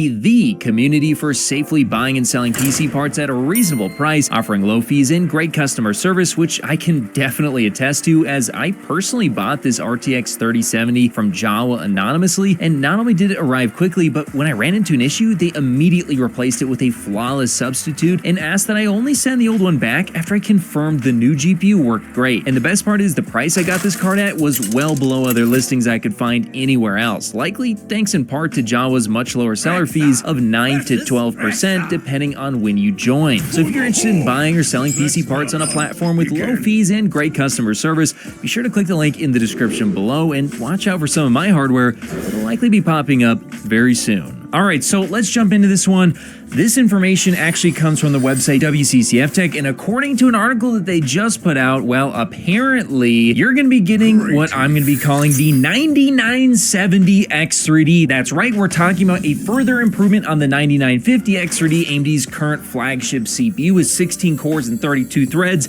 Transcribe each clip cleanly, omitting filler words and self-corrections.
the community for safely buying and selling PC parts at a reasonable price, offering low fees and great customer service, which I can definitely attest to, as I personally bought this RTX 3070 from Jawa anonymously, and not only did it arrive quickly, but when I ran into an issue, they immediately replaced it with a flawless substitute and asked that I only send the old one back after I confirmed the new GPU worked great. And the best part is the price I got this card at was well below other listings I could find anywhere else, likely thanks in part to Jawa's much lower seller fees of 9 to 12% depending on when you join. So if you're interested in buying or selling PC parts on a platform with low fees and great customer service, be sure to click the link in the description below and watch out for some of my hardware that will likely be popping up very soon. Alright, so let's jump into this one. This information actually comes from the website WCCF Tech, and according to an article that they just put out, well, apparently you're going to be getting what I'm going to be calling the 9970X3D. That's right, we're talking about a further improvement on the 9950X3D, AMD's current flagship CPU with 16 cores and 32 threads,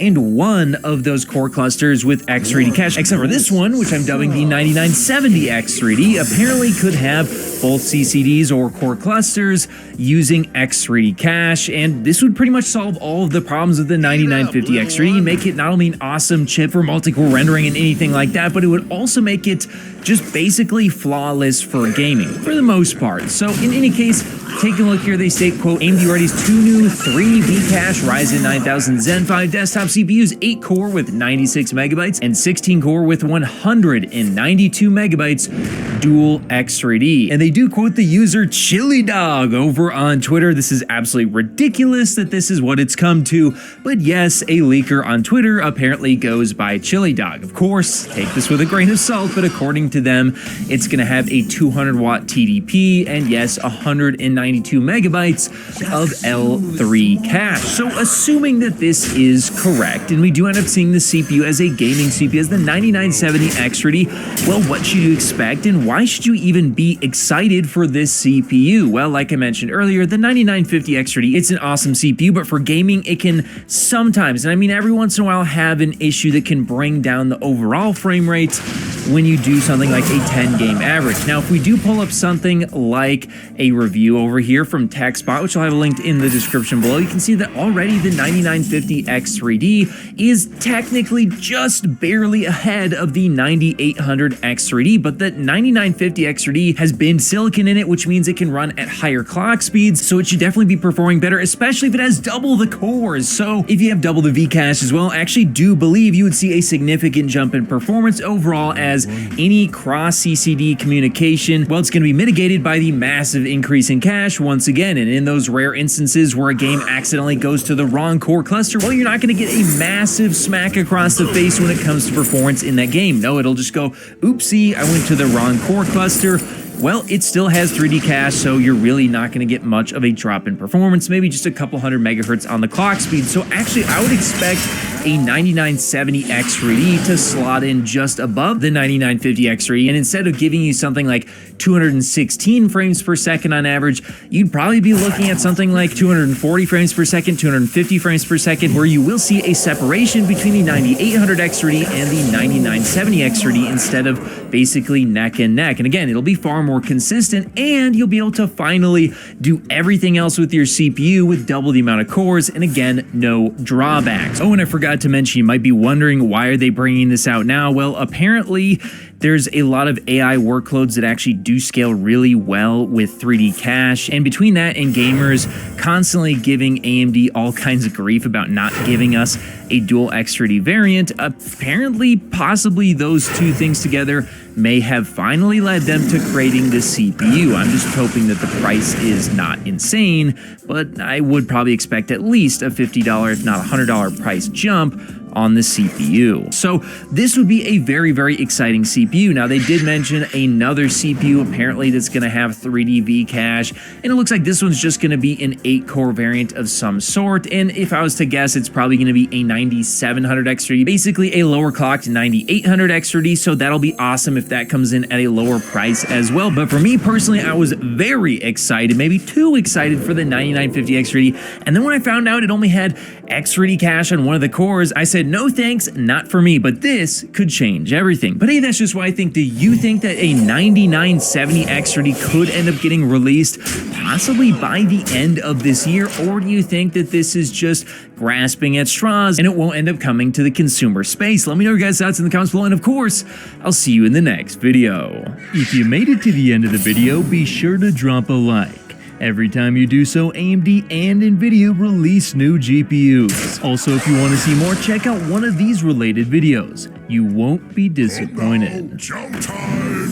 and one of those core clusters with X3D cache, except for this one, which I'm dubbing the 9970X3D, apparently could have both CCDs or core clusters using X3D cache, and this would pretty much solve all of the problems of the 9950X3D and make it not only an awesome chip for multi-core rendering and anything like that, but it would also make it just basically flawless for gaming, for the most part. So in any case, take a look here. They state, quote, AMD readies 2 new 3 V-Cache Ryzen 9000 Zen 5 desktop CPUs, 8-core with 96 megabytes and 16-core with 192 megabytes dual X3D. And they do quote the user Chili Dog over on Twitter. This is absolutely ridiculous that this is what it's come to, but yes, a leaker on Twitter apparently goes by Chili Dog. Of course, take this with a grain of salt, but according to them, it's going to have a 200-watt TDP and yes, 192 megabytes of L3 cache. So assuming that this is correct, and we do end up seeing the CPU as a gaming CPU, as the 9970X3D, well, what should you expect and why should you even be excited for this CPU? Well, like I mentioned earlier, the 9950X3D, it's an awesome CPU, but for gaming, it can sometimes, and I mean every once in a while, have an issue that can bring down the overall frame rates when you do something like a 10-game average. Now, if we do pull up something like a review over here from TechSpot, which I'll have linked in the description below, you can see that already the 9950X3D is technically just barely ahead of the 9800X3D, but the 9950X3D has bin silicon in it, which means it can run at higher clock speeds, so it should definitely be performing better, especially if it has double the cores. So if you have double the V-Cache as well, I actually do believe you would see a significant jump in performance overall, as any cross CCD communication, well, it's going to be mitigated by the massive increase in cache once again. And in those rare instances where a game accidentally goes to the wrong core cluster, well, you're not going to get a massive smack across the face when it comes to performance in that game. No, it'll just go, oopsie, I went to the wrong core cluster. Well, it still has 3D cache, so you're really not going to get much of a drop in performance, maybe just a couple hundred megahertz on the clock speed. So actually, I would expect a 9970X3D to slot in just above the 9950X3D, and instead of giving you something like 216 frames per second on average, you'd probably be looking at something like 240 frames per second, 250 frames per second, where you will see a separation between the 9800X3D and the 9970X3D instead of basically neck and neck. And again, it'll be far more consistent, and you'll be able to finally do everything else with your CPU with double the amount of cores, and again, no drawbacks. Oh, and I forgot to mention, you might be wondering, why are they bringing this out now? Well, apparently there's a lot of AI workloads that actually do scale really well with 3D cache, and between that and gamers constantly giving AMD all kinds of grief about not giving us a dual X3D variant, apparently possibly those two things together may have finally led them to creating this CPU. I'm just hoping that the price is not insane, but I would probably expect at least a $50, if not $100 price jump on the CPU. So this would be a very, very exciting CPU. Now, they did mention another CPU apparently that's going to have 3D V-Cache, and it looks like this one's just going to be an 8-core variant of some sort, and if I was to guess, it's probably going to be a 9700X3D, basically a lower clocked 9800X3D, so that'll be awesome if that comes in at a lower price as well. But for me personally, I was very excited, maybe too excited for the 9950X3D, and then when I found out it only had X3D cache on one of the cores, I said, no thanks, not for me, but this could change everything. But hey, that's just why I think. Do you think that a 9970 X30 could end up getting released possibly by the end of this year, or do you think that this is just grasping at straws and it won't end up coming to the consumer space? Let me know your guys' thoughts in the comments below, and of course, I'll see you in the next video. If you made it to the end of the video, be sure to drop a like. Every time you do so, AMD and NVIDIA release new GPUs. Also, if you want to see more, check out one of these related videos. You won't be disappointed. Jump time!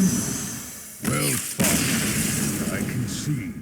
Well fought. I can see